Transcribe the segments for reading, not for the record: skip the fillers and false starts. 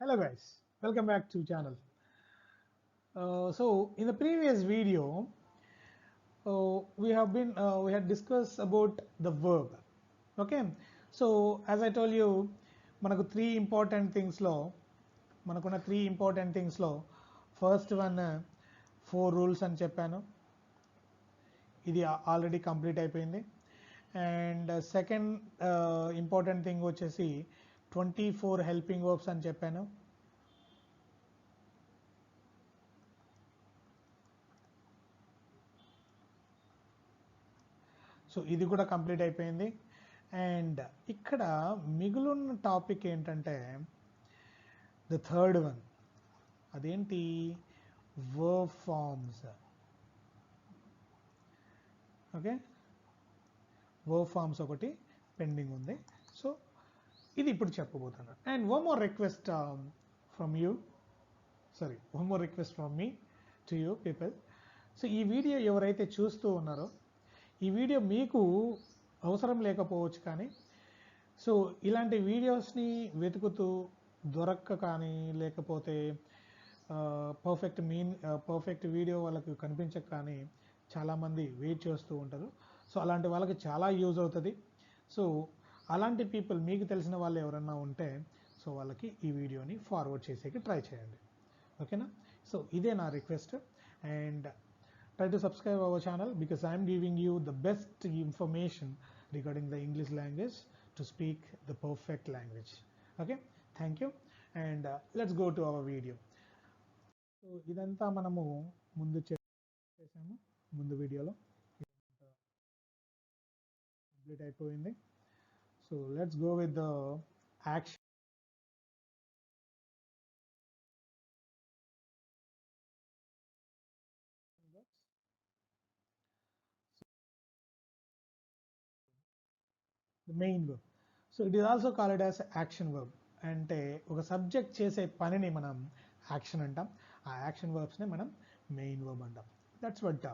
Hello guys, welcome back to channel. So in the previous video, we had discussed about the verb. Okay, so as I told you, manaku three important things lo, manakuna three important things lo. First one, four rules అని చెప్పాను. ఇది already complete అయిపోయింది. And second important thing వచ్చేసి 24 helping verbs అని చెప్పాను. So ఇది కూడా complete అయిపోయింది. అండ్ ఇక్కడ మిగులున్న టాపిక్ ఏంటంటే ద థర్డ్ వన్, అదేంటి, verb forms. Okay, verb forms ఒకటి పెండింగ్ ఉంది. సో ఇది ఇప్పుడు చెప్పబోతున్నాను. And one more request from you, one more request from me to you people. So ఈ వీడియో ఎవరైతే చూస్తూ ఉన్నారో, ఈ వీడియో మీకు అవసరం లేకపోవచ్చు, కానీ సో ఇలాంటి వీడియోస్ని వెతుకుతూ దొరక్క కానీ, లేకపోతే పర్ఫెక్ట్ వీడియో వాళ్ళకు కనిపించక కానీ చాలామంది వెయిట్ చేస్తూ ఉంటారు. సో అలాంటి వాళ్ళకి చాలా యూజ్ అవుతుంది. సో అలాంటి పీపుల్, మీకు తెలిసిన వాళ్ళు ఎవరన్నా ఉంటే సో వాళ్ళకి ఈ వీడియోని ఫార్వర్డ్ చేసేకి ట్రై చేయండి. ఓకేనా? సో ఇదే నా request. And try to subscribe our channel because I am giving you the best information regarding the English language to speak the perfect language. Okay, thank you. And let's go to our video. So ఇదంతా మనము ముందు చేసాము, ముందు వీడియోలో complete అయిపోయింది. So let's go with the action. The main verb. So it is also called as action verb. అంటే ఒక subject చేసే పనిని మనం యాక్షన్ అంటాం. ఆ యాక్షన్ వర్బ్స్ని మనం మెయిన్ వర్బ్ అంటాం. That's what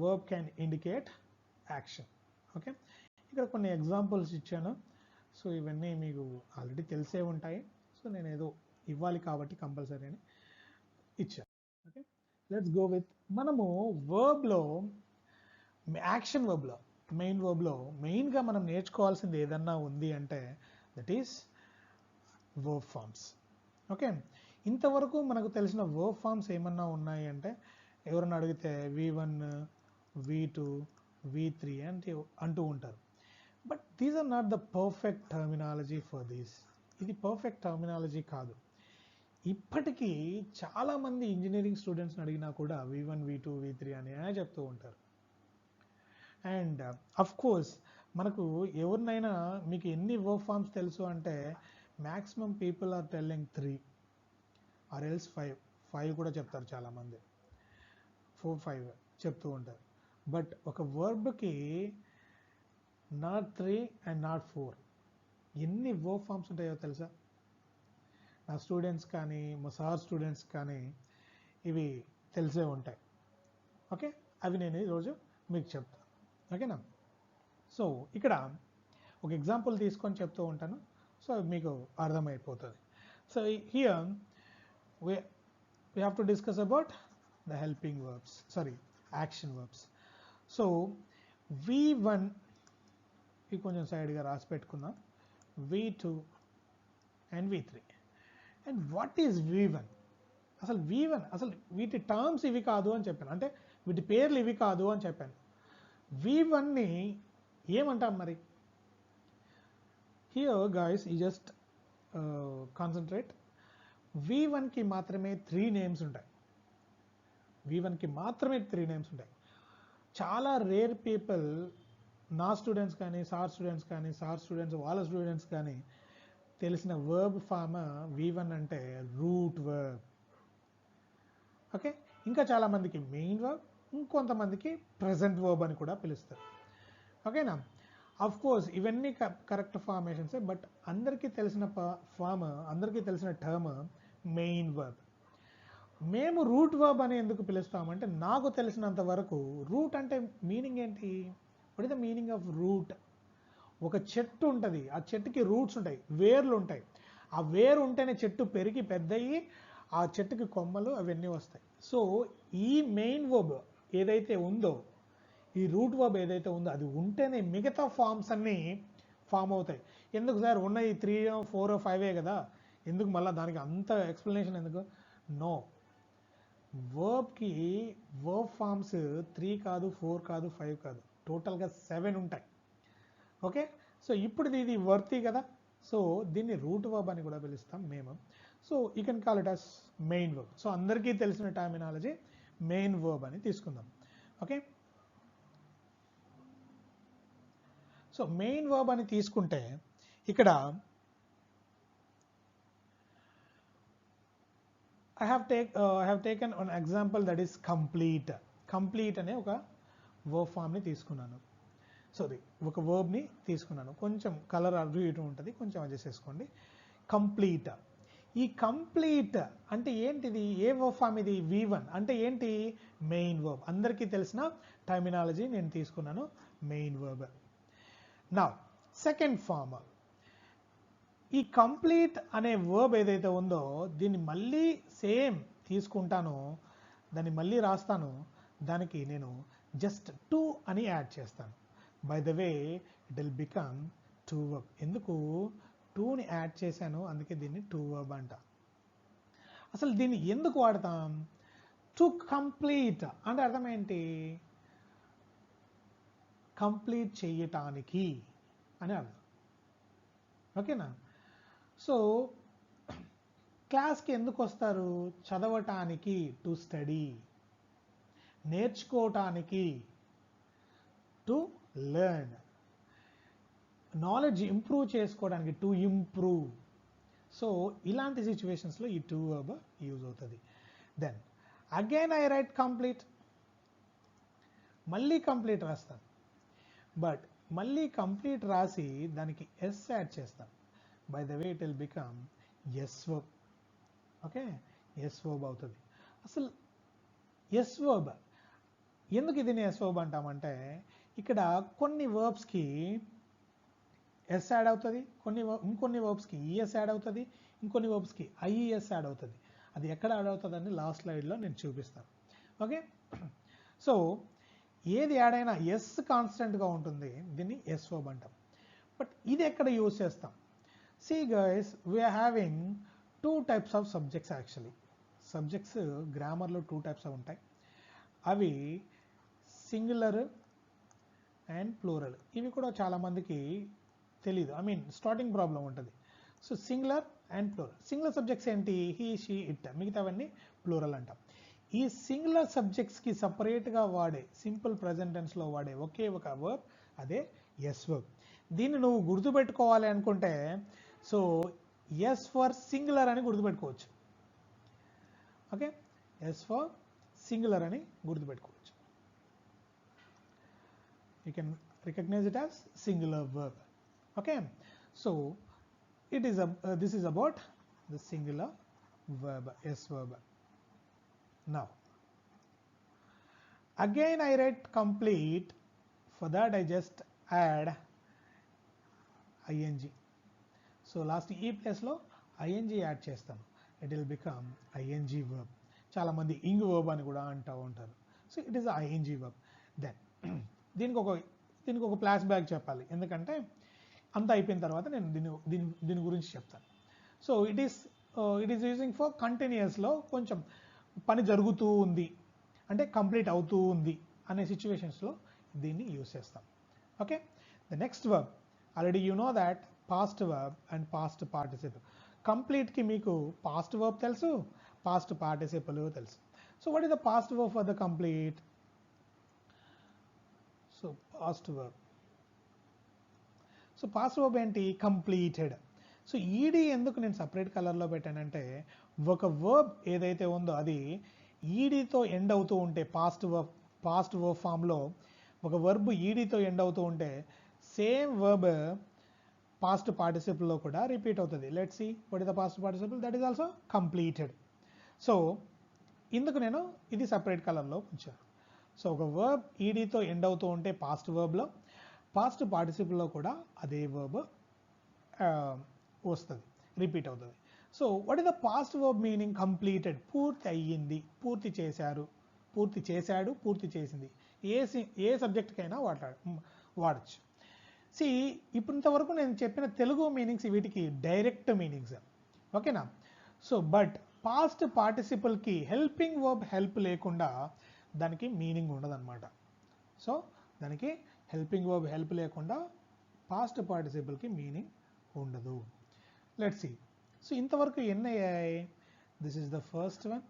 verb can indicate action. Okay, ఇక్కడ కొన్ని ఎగ్జాంపుల్స్ ఇచ్చాను. సో ఇవన్నీ మీకు ఆల్రెడీ తెలిసే ఉంటాయి. సో నేను ఏదో ఇవ్వాలి కాబట్టి కంపల్సరీ అని ఇచ్చాను. ఓకే, లెట్స్ గో విత్, మనము వర్బ్లో, యాక్షన్ వర్బ్లో, మెయిన్ వర్బ్లో మెయిన్గా మనం నేర్చుకోవాల్సింది ఏదన్నా ఉంది అంటే that is verb forms. Okay, ఇంతవరకు మనకు తెలిసిన వర్బ్ ఫార్మ్స్ ఏమన్నా ఉన్నాయి అంటే, ఎవరన్నా అడిగితే V1, V2, V3 అంటే అంటూ ఉంటారు. But these are not the perfect terminology for these. ఇది పర్ఫెక్ట్ టర్మినాలజీ కాదు. ఇప్పటికీ చాలామంది ఇంజనీరింగ్ స్టూడెంట్స్ని అడిగినా కూడా V1, V2, V3 అని చెప్తూ ఉంటారు. అండ్ అఫ్ కోర్స్ మనకు ఎవరినైనా మీకు ఎన్ని వర్బ్ ఫార్మ్స్ తెలుసు అంటే maximum people are telling 3 or else 5 కూడా చెప్తారు, చాలామంది 4, 5 చెప్తూ ఉంటారు. బట్ ఒక వర్బ్కి నాట్ 3 అండ్ నాట్ 4 ఎన్ని వర్బ్ ఫార్మ్స్ ఉంటాయో తెలుసా? నా స్టూడెంట్స్ కానీ, మా సార్ స్టూడెంట్స్ కానీ ఇవి తెలిసే ఉంటాయి. ఓకే, అవి నేను ఈరోజు మీకు చెప్తాను. ఓకేనా? సో ఇక్కడ ఒక ఎగ్జాంపుల్ తీసుకొని చెప్తూ ఉంటాను, సో మీకు అర్థమైపోతుంది. So here we have to discuss about the helping verbs, action verbs. So V1 ఇది కొంచెం సైడ్గా రాసి పెట్టుకుందాం, V2 and V3. And what is V1? అసలు వీటి టర్మ్స్ ఇవి కాదు అని చెప్పాను, అంటే వీటి పేర్లు ఇవి కాదు అని చెప్పాను. V1ని ఏమంటాం మరి? Here guys you just concentrate. V1కి మాత్రమే 3 నేమ్స్ ఉంటాయి. V1కి మాత్రమే 3 నేమ్స్ ఉంటాయి. చాలా రేర్ పీపుల్, నా స్టూడెంట్స్ కానీ, సార్ స్టూడెంట్స్ వాళ్ళ స్టూడెంట్స్ కానీ తెలిసిన వర్బ్ ఫామ్ V1 అంటే రూట్ వర్బ్. ఓకే, ఇంకా చాలామందికి మెయిన్ వర్బ్, ఇంకొంతమందికి ప్రెజెంట్ వర్బ్ అని కూడా పిలుస్తారు. ఓకేనా? అఫ్ కోర్స్ ఇవన్నీ కరెక్ట్ ఫార్మేషన్సే, బట్ అందరికీ తెలిసిన అందరికీ తెలిసిన టర్మ్ మెయిన్ వర్బ్. మేము రూట్ వర్బ్ అని ఎందుకు పిలుస్తామంటే, నాకు తెలిసినంత వరకు రూట్ అంటే మీనింగ్ ఏంటి? What is the meaning of root? ఒక చెట్టు ఉంటుంది, ఆ చెట్టుకి రూట్స్ ఉంటాయి, వేర్లు ఉంటాయి. ఆ వేరు ఉంటేనే చెట్టు పెరిగి పెద్దయి, ఆ చెట్టుకి కొమ్మలు అవన్నీ వస్తాయి. సో ఈ మెయిన్ వర్బ్ ఏదైతే ఉందో, ఈ రూట్ వర్బ్ ఏదైతే ఉందో అది ఉంటేనే మిగతా ఫార్మ్స్ అన్నీ ఫామ్ అవుతాయి. ఎందుకు సార్ ఉన్నాయి 3, 4, 5 కదా, ఎందుకు మళ్ళీ దానికి అంత ఎక్స్ప్లెనేషన్ ఎందుకు? నో, వర్బ్కి వర్బ్ ఫార్మ్స్ 3 కాదు, 4 కాదు, 5 కాదు, టోటల్గా 7 ఉంటాయి. ఓకే, సో ఇప్పుడు ఇది వర్తి కదా, సో దీన్ని రూట్ వర్బ్ అని కూడా పిలుస్తాం మేము. So you can call it as main verb. So అందరికీ తెలిసిన టర్మినాలజీ మెయిన్ వర్బ్ అని తీసుకుందాం. ఓకే, సో మెయిన్ వర్బ్ అని తీసుకుంటే ఇక్కడ I have taken an example that is complete. Complete అనే ఒక వర్బ్ ఫామ్ని తీసుకున్నాను. సారీ, ఒక వర్బ్ని తీసుకున్నాను. కొంచెం కలర్ అటు ఇటు ఉంటుంది, కొంచెం అడ్జస్ట్ చేసుకోండి. కంప్లీట్. ఈ కంప్లీట్ అంటే ఏంటిది? ఏ వర్బ్ ఫామ్ ఇది? V1 అంటే ఏంటి? Main verb. అందరికీ తెలిసిన టర్మినాలజీ నేను తీసుకున్నాను, main verb. Now second form, ఈ కంప్లీట్ అనే వర్బ్ ఏదైతే ఉందో దీన్ని మళ్ళీ సేమ్ తీసుకుంటాను, దాన్ని మళ్ళీ రాస్తాను, దానికి నేను జస్ట్ టు అని యాడ్ చేస్తాను. By the way it will become to verb. ఎందుకు టూని యాడ్ చేశాను, అందుకే దీన్ని టు వర్బ్ అంట. అసలు దీన్ని ఎందుకు వాడతాం? టు కంప్లీట్ అంటే అర్థం ఏంటి? కంప్లీట్ చేయటానికి అని అర్థం. ఓకేనా? సో క్లాస్కి ఎందుకు వస్తారు? చదవటానికి, టు స్టడీ. నేర్చుకోవటానికి, టు లెర్న్. నాలెడ్జ్ ఇంప్రూవ్ చేసుకోవడానికి, టు ఇంప్రూవ్. సో ఇలాంటి సిచ్యువేషన్స్లో ఈ టు వర్బ్ యూజ్ అవుతుంది. Then again I write complete. మళ్ళీ కంప్లీట్ రాస్తాను, బట్ మళ్ళీ కంప్లీట్ రాసి దానికి ఎస్ యాడ్ చేస్తాను. By the way it will become S verb. Okay, S verb అవుతుంది. అసలు ఎస్ వర్బ్ ఎందుకు దీన్ని ఎస్ వర్బ్ అంటామంటే, ఇక్కడ కొన్ని వర్బ్స్కి ఎస్ యాడ్ అవుతుంది, ఇంకొన్ని వర్బ్స్కి ఈఎస్ యాడ్ అవుతుంది, ఇంకొన్ని వర్బ్స్కి ఐఈఎస్ యాడ్ అవుతుంది. అది ఎక్కడ యాడ్ అవుతుందని లాస్ట్ స్లైడ్లో నేను చూపిస్తాను. ఓకే, సో ఏది యాడ్ అయినా ఎస్ కాన్స్టెంట్గా ఉంటుంది, దీన్ని ఎస్ వర్బ్ అంటాం. బట్ ఇది ఎక్కడ యూజ్ చేస్తాం? See guys, we are having two types of subjects actually. Subjects grammar లో 2 types ఉంటాయి. అవి సింగులర్ అండ్ ప్లూరల్. ఇవి కూడా చాలా మందికి తెలీదు, ఐ మీన్ స్టార్టింగ్ ప్రాబ్లం ఉంటుంది. So singular and plural. Singular subjects ఏంటి? He, she, it. మిగతావన్నీ ప్లూరల్ అంటాం. ఈ సింగులర్ సబ్జెక్ట్స్కి సపరేట్గా వాడే, సింపుల్ ప్రెజెంట్ టెన్స్లో వాడే ఒకే ఒక వర్బ్, అదే ఎస్ వర్బ్. దీన్ని నువ్వు గుర్తుపెట్టుకోవాలి అనుకుంటే, సో ఎస్ ఫర్ సింగులర్ అని గుర్తుపెట్టుకోవచ్చు. ఓకే, ఎస్ ఫర్ సింగులర్ అని గుర్తుపెట్టుకోవచ్చు. You can recognize it as singular verb. Okay, so this is about the singular verb, yes verb. Now again I write complete. For that I just add ing. So last ఈ ప్లేస్లో ing add చేస్తాను, it will become ing verb. చాలామంది ing verb అని కూడా అంటూ ఉంటారు. So it is ing verb. Then దీనికి ఒక ఫ్లాష్ బ్యాక్ చెప్పాలి, ఎందుకంటే అంతా అయిపోయిన తర్వాత నేను దీని గురించి చెప్తాను. So it is using for కంటిన్యూస్లో కొంచెం పని జరుగుతూ ఉంది అంటే కంప్లీట్ అవుతూ ఉంది అనే సిచ్యువేషన్స్లో దీన్ని యూజ్ చేస్తాం. Okay, the next verb, already you know that past verb and past participle. కంప్లీట్కి మీకు పాస్ట్ వర్బ్ తెలుసు, పాస్ట్ పార్టిసిపల్ తెలుసు. So what is the past verb for the complete? So past verb, so past verb ఏంటి? Completed. So ED ఎందుకు నేను separate కలర్లో పెట్టానంటే, ఒక verb ఏదైతే ఉందో అది ఈడీతో ఎండ్ అవుతూ ఉంటే, పాస్ట్ వర్బ్ ఫామ్లో ఒక వర్బ్ ఈడీతో ఎండ్ అవుతూ ఉంటే సేమ్ వర్బ్ పాస్ట్ పార్టిసిపల్లో కూడా రిపీట్ అవుతుంది. Let's see what is the past participle, that is also completed. So ఇందుకు నేను ఇది సపరేట్ కలర్లో ఉంచాను. సో ఒక వర్బ్ ఈడీతో ఎండ్ అవుతూ ఉంటే పాస్ట్ వర్బ్లో, పాస్ట్ పార్టిసిపల్లో కూడా అదే వర్బ్ వస్తుంది. రిపీట్ అవుతుంది. So what is the past verb meaning? Completed, పూర్తి అయ్యింది, పూర్తి చేశారు, పూర్తి చేశాడు, పూర్తి చేసింది. ఏ సబ్జెక్ట్కైనా వాడచ్చు. సి ఇంతవరకు నేను చెప్పిన తెలుగు మీనింగ్స్ వీటికి డైరెక్ట్ మీనింగ్స్, ఓకేనా. సో బట్ పాస్ట్ పార్టిసిపల్కి హెల్పింగ్ వర్బ్ హెల్ప్ లేకుండా దానికి మీనింగ్ ఉండదన్నమాట. సో దానికి హెల్పింగ్ వర్బ్ హెల్ప్ లేకుండా పాస్ట్ పార్టిసిపల్కి మీనింగ్ ఉండదు. Let's see. సో ఇంతవరకు ఎన్ని అయ్యాయి? This is the first one.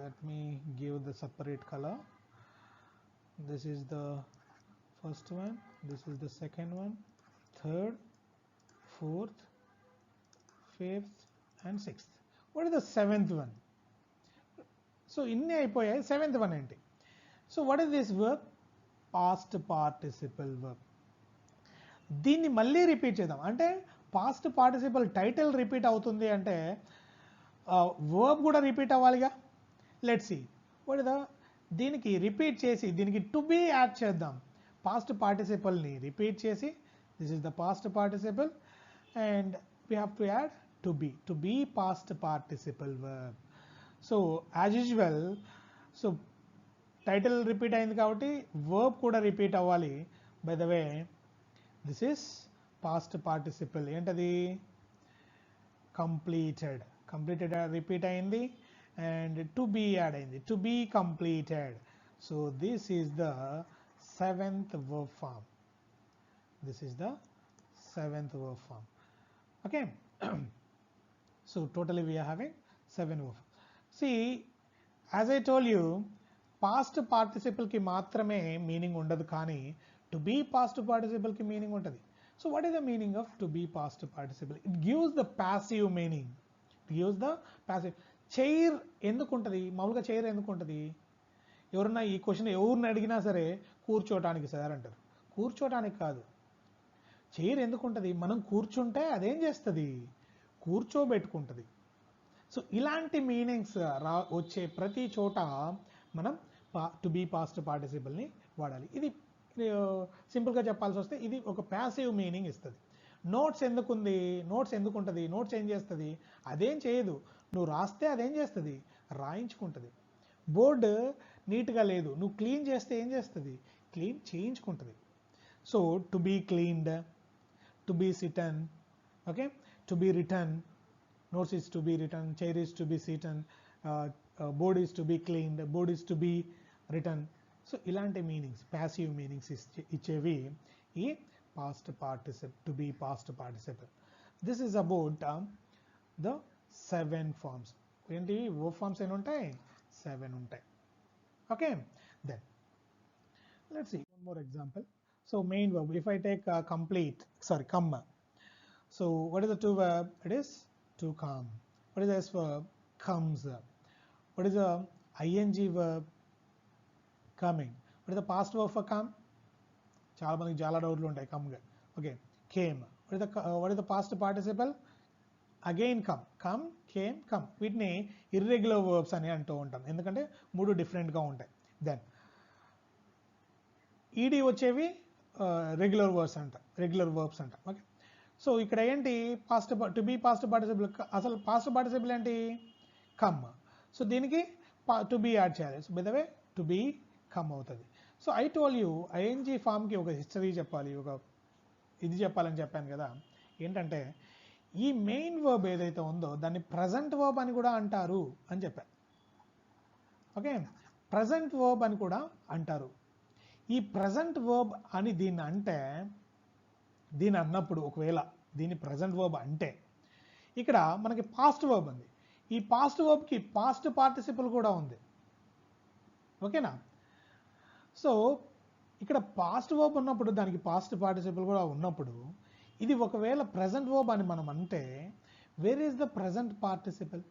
Let me give the separate colour. This is the first one, this is the second one, third, fourth, fifth and sixth. What is the seventh one? So inni అయిపోయాయి. Seventh one ఏంటి? So what is this verb? Past participle verb. దీన్ని మళ్ళీ repeat చేద్దాం. అంటే past participle title repeat అవుతుంది అంటే verb కూడా repeat అవ్వాలిగా. Let's see. What is the దీనికి రిపీట్ చేసి దీనికి టు బీ యాడ్ చేద్దాం. పాస్ట్ పార్టిసిపల్ని రిపీట్ చేసి this is the past participle and we have to add to be past participle verb. So as usual, so title repeat అయింది కాబట్టి verb కూడా రిపీట్ అవ్వాలి. By the way this is past participle. ఏంటది? Completed. Completed repeat అయింది and to be add అయింది, to be completed. So this is the seventh verb form. This is the seventh verb form. Okay. So totally we are having 7 verbs. See, as I told you, past participle ki మాత్రమే meaning ఉండదు, కానీ to be past participle ki meaning ఉంటది. So what is the meaning of to be past participle? It gives the passive meaning. It gives the passive. Chair ఎందుకు ఉంటుంది? మామూలుగా chair ఎందుకు ఉంటుంది? ఎవరన్నా ఈ క్వశ్చన్ ఎవరిని అడిగినా సరే కూర్చోటానికి సార్ అంటారు. కూర్చోటానికి కాదు. చైర్ ఎందుకు ఉంటుంది? మనం కూర్చుంటే అదేం చేస్తుంది? కూర్చోబెట్టుకుంటుంది. సో ఇలాంటి మీనింగ్స్ వచ్చే ప్రతి చోట మనం టు బీ పాస్ట్ పార్టిసిపల్ని వాడాలి. ఇది సింపుల్గా చెప్పాల్సి వస్తే ఇది ఒక ప్యాసివ్ మీనింగ్ ఇస్తుంది. నోట్స్ ఎందుకుంది? నోట్స్ ఎందుకుంటుంది? నోట్స్ ఏం చేస్తుంది? అదేం చేయదు. నువ్వు రాస్తే అదేం చేస్తుంది? రాయించుకుంటుంది. బోర్డు నీట్గా లేదు, నువ్వు క్లీన్ చేస్తే ఏం చేస్తుంది? క్లీన్ చేయించుకుంటుంది. So to be cleaned, to be sitten, okay, to be return, notes is to be return, chair is to be sitten, board is to be cleaned, board is to be return. So ఇలాంటి meanings, passive meanings ఇచ్చేవి ఈ past participle, to be past participle. This is about the 7 forms. ఏంటి verb forms ఎన్ని ఉంటాయి? 7 ఉంటాయి. Okay, then let's see one more example. So main verb, if I take come. So what is the to verb? It is to come. What is the S verb? Comes. What is the ing verb? Coming. What is the past verb for come? చాలా మందికి చాలా డౌట్లు ఉంటాయి come గా. Okay, came. What is the past participle? Again come, came, come. వీటిని irregular verbs అని అంటూ ఉంటాం, ఎందుకంటే 3 డిఫరెంట్గా ఉంటాయి. దెన్ ఈడీ వచ్చేవి రెగ్యులర్ వర్బ్స్ అంట. ఓకే. సో ఇక్కడ ఏంటి? To be past participle. అసలు పాస్ట్ పార్టిసిపుల్ ఏంటి? కమ్. సో దీనికి టు బీ యాడ్ చేయాలి. So by the way to be come అవుతుంది. So I told you ING ఫామ్కి ఒక హిస్టరీ చెప్పాలి, ఒక ఇది చెప్పాలని చెప్పాను కదా. ఏంటంటే ఈ మెయిన్ వర్బ్ ఏదైతే ఉందో దాన్ని ప్రజెంట్ వర్బ్ అని కూడా అంటారు అని చెప్పారు. ఓకే, ప్రజెంట్ వర్బ్ అని కూడా అంటారు. ఈ ప్రజెంట్ వర్బ్ అని దీన్ని అన్నప్పుడు, ఒకవేళ దీన్ని ప్రజెంట్ వర్బ్ అంటే ఇక్కడ మనకి పాస్ట్ వర్బ్ ఉంది. ఈ పాస్ట్ వర్బ్కి పాస్ట్ పార్టిసిపల్ కూడా ఉంది. ఓకేనా? సో ఇక్కడ పాస్ట్ వర్బ్ ఉన్నప్పుడు దానికి పాస్ట్ పార్టిసిపల్ కూడా ఉన్నప్పుడు ఇది ఒకవేళ ప్రజెంట్ వర్బ్ అని మనం అంటే where is the present participle?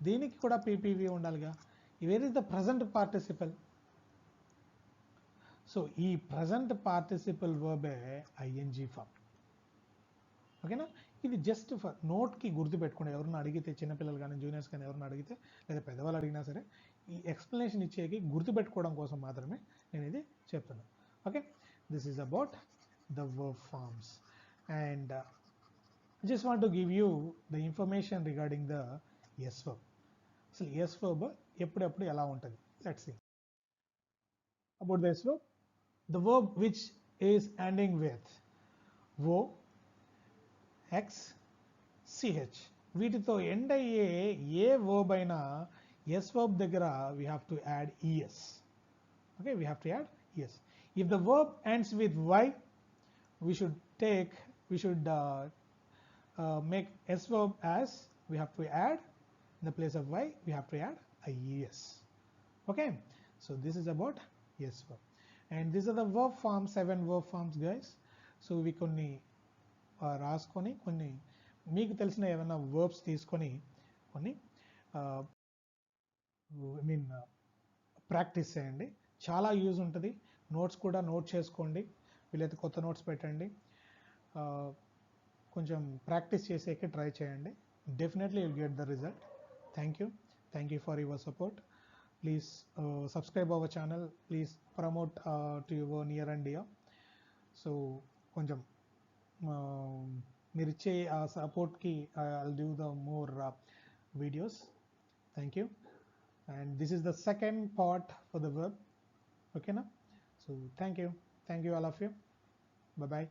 దీనికి కూడా పీపీవి ఉండాలిగా. Where is the present participle? So ఈ ప్రజెంట్ పార్టిసిపల్ వర్బే ఐఎన్జీ ఫామ్. ఓకేనా? ఇది జస్ట్ ఫర్ నోట్కి గుర్తుపెట్టుకోండి. ఎవరన్నా అడిగితే, చిన్నపిల్లలు కానీ జూనియర్స్ కానీ ఎవరన్నా అడిగితే, లేదా పెద్దవాళ్ళు అడిగినా సరే ఈ ఎక్స్ప్లెనేషన్ ఇచ్చేకి గుర్తుపెట్టుకోవడం కోసం మాత్రమే నేను ఇది చెప్తున్నాను. Okay, this is about the verb forms. and I just want to give you the information regarding the yes verb. అసలు yes verb ఎప్పుడెప్పుడు ఎలా ఉంటుంది. Let's see about the yes verb. The verb which is ending with o, x, ch వీటితో end అయ్యే ఏ verb అయినా yes verb దగ్గర we have to add es. Okay, we have to add es. If the verb ends with y, we should make s verb as we have to add in the place of y we have to add es. Okay, so this is about yes verb, and these are the verb forms, 7 verb forms guys. So we కొన్ని రాసుకొని కొన్ని మీకు తెలిసిన ఏమైనా verbs తీసుకొని కొన్ని I mean practice చేయండి. చాలా యూజ్ ఉంటుంది. నోట్స్ కూడా నోట్ చేసుకోండి, వీలైతే కొత్త నోట్స్ పెట్టండి, కొంచెం ప్రాక్టీస్ చేసేకి ట్రై చేయండి. Definitely you'll get the result. Thank you for your support. Please subscribe our channel, please promote to your near and dear. So కొంచెం మీరు ఇచ్చే ఆ సపోర్ట్కి I'll give the more videos. Thank you. And this is the second part for the verb. Okay now. So thank you all of you. Bye bye.